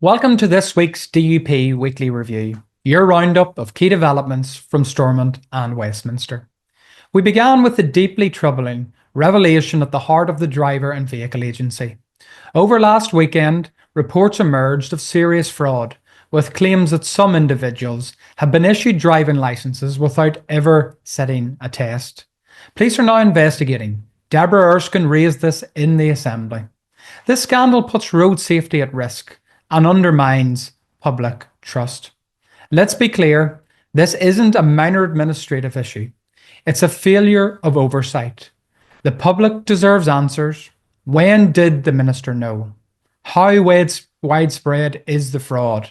Welcome to this week's DUP Weekly Review, your roundup of key developments from Stormont and Westminster. We began with the deeply troubling revelation at the heart of the Driver and Vehicle Agency. Over last weekend, reports emerged of serious fraud, with claims that some individuals have been issued driving licences without ever sitting a test. Police are now investigating. Deborah Erskine raised this in the Assembly. This scandal puts road safety at risk and undermines public trust. Let's be clear, this isn't a minor administrative issue. It's a failure of oversight. The public deserves answers. When did the minister know? How widespread is the fraud?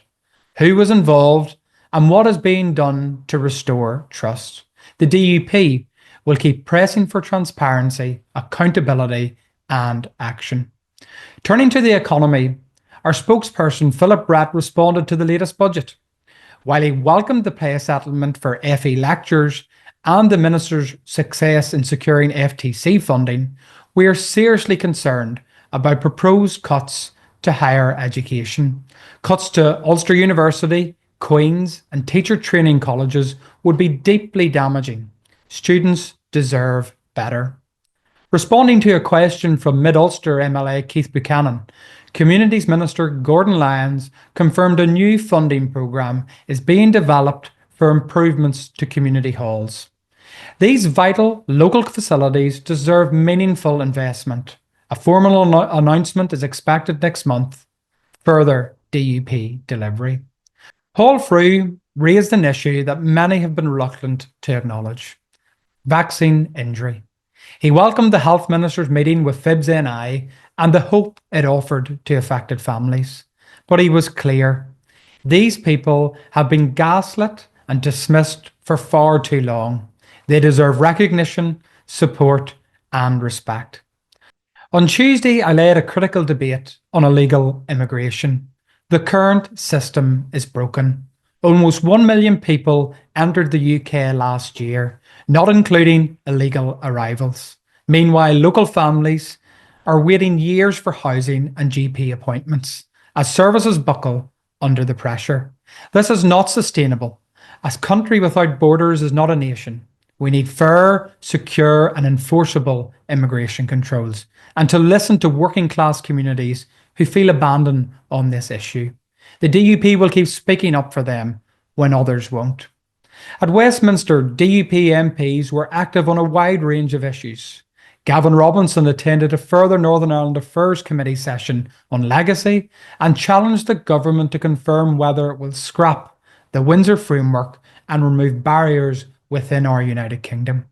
Who was involved? And what is being done to restore trust? The DUP will keep pressing for transparency, accountability, and action. Turning to the economy, our spokesperson Philip Brett responded to the latest budget. While he welcomed the pay settlement for FE lectures and the minister's success in securing FTC funding, we are seriously concerned about proposed cuts to higher education. Cuts to Ulster University, Queen's and teacher training colleges would be deeply damaging. Students deserve better. Responding to a question from Mid-Ulster MLA Keith Buchanan, Communities Minister Gordon Lyons confirmed a new funding programme is being developed for improvements to community halls. These vital local facilities deserve meaningful investment. A formal announcement is expected next month. Further DUP delivery. Paul Frew raised an issue that many have been reluctant to acknowledge: vaccine injury. He welcomed the Health Minister's meeting with Fibs NI and the hope it offered to affected families. But he was clear. These people have been gaslit and dismissed for far too long. They deserve recognition, support, and respect. On Tuesday, I led a critical debate on illegal immigration. The current system is broken. Almost 1 million people entered the UK last year, not including illegal arrivals. Meanwhile, local families are waiting years for housing and GP appointments as services buckle under the pressure. This is not sustainable. A country without borders is not a nation. We need fair, secure and enforceable immigration controls, and to listen to working class communities who feel abandoned on this issue. The DUP will keep speaking up for them when others won't. At Westminster, DUP MPs were active on a wide range of issues. Gavin Robinson attended a further Northern Ireland Affairs Committee session on legacy and challenged the government to confirm whether it will scrap the Windsor Framework and remove barriers within our United Kingdom.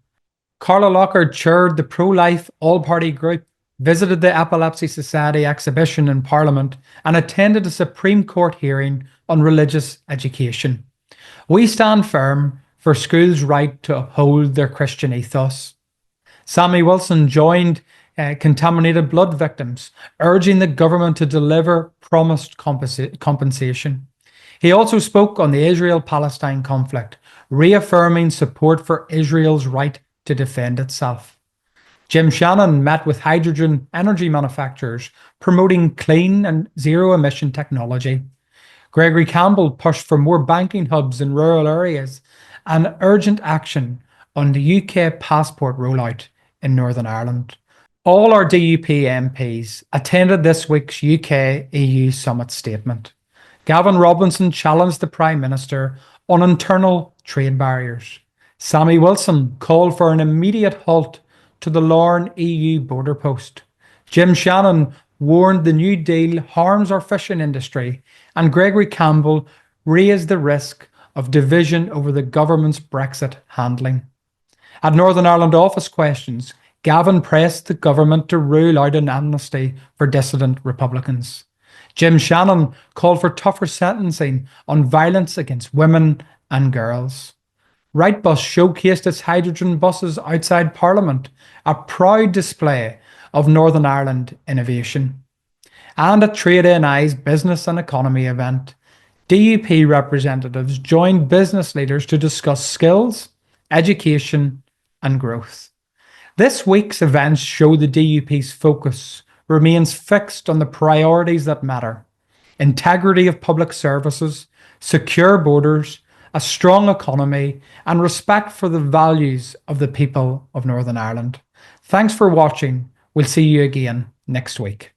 Carla Lockhart chaired the pro-life all-party group, visited the Epilepsy Society exhibition in Parliament and attended a Supreme Court hearing on religious education. We stand firm for schools' right to uphold their Christian ethos. Sammy Wilson joined contaminated blood victims, urging the government to deliver promised compensation. He also spoke on the Israel-Palestine conflict, reaffirming support for Israel's right to defend itself. Jim Shannon met with hydrogen energy manufacturers, promoting clean and zero-emission technology. Gregory Campbell pushed for more banking hubs in rural areas and urgent action on the UK passport rollout in Northern Ireland. All our DUP MPs attended this week's UK-EU summit statement. Gavin Robinson challenged the Prime Minister on internal trade barriers. Sammy Wilson called for an immediate halt to the Larne EU border post. Jim Shannon warned the New Deal harms our fishing industry, and Gregory Campbell raised the risk of division over the government's Brexit handling. At Northern Ireland Office Questions, Gavin pressed the government to rule out an amnesty for dissident Republicans. Jim Shannon called for tougher sentencing on violence against women and girls. Wrightbus showcased its hydrogen buses outside Parliament, a proud display of Northern Ireland innovation. And at Trade NI's Business and Economy event, DUP representatives joined business leaders to discuss skills, education and growth. This week's events show the DUP's focus remains fixed on the priorities that matter: integrity of public services, secure borders, a strong economy, and respect for the values of the people of Northern Ireland. Thanks for watching. We'll see you again next week.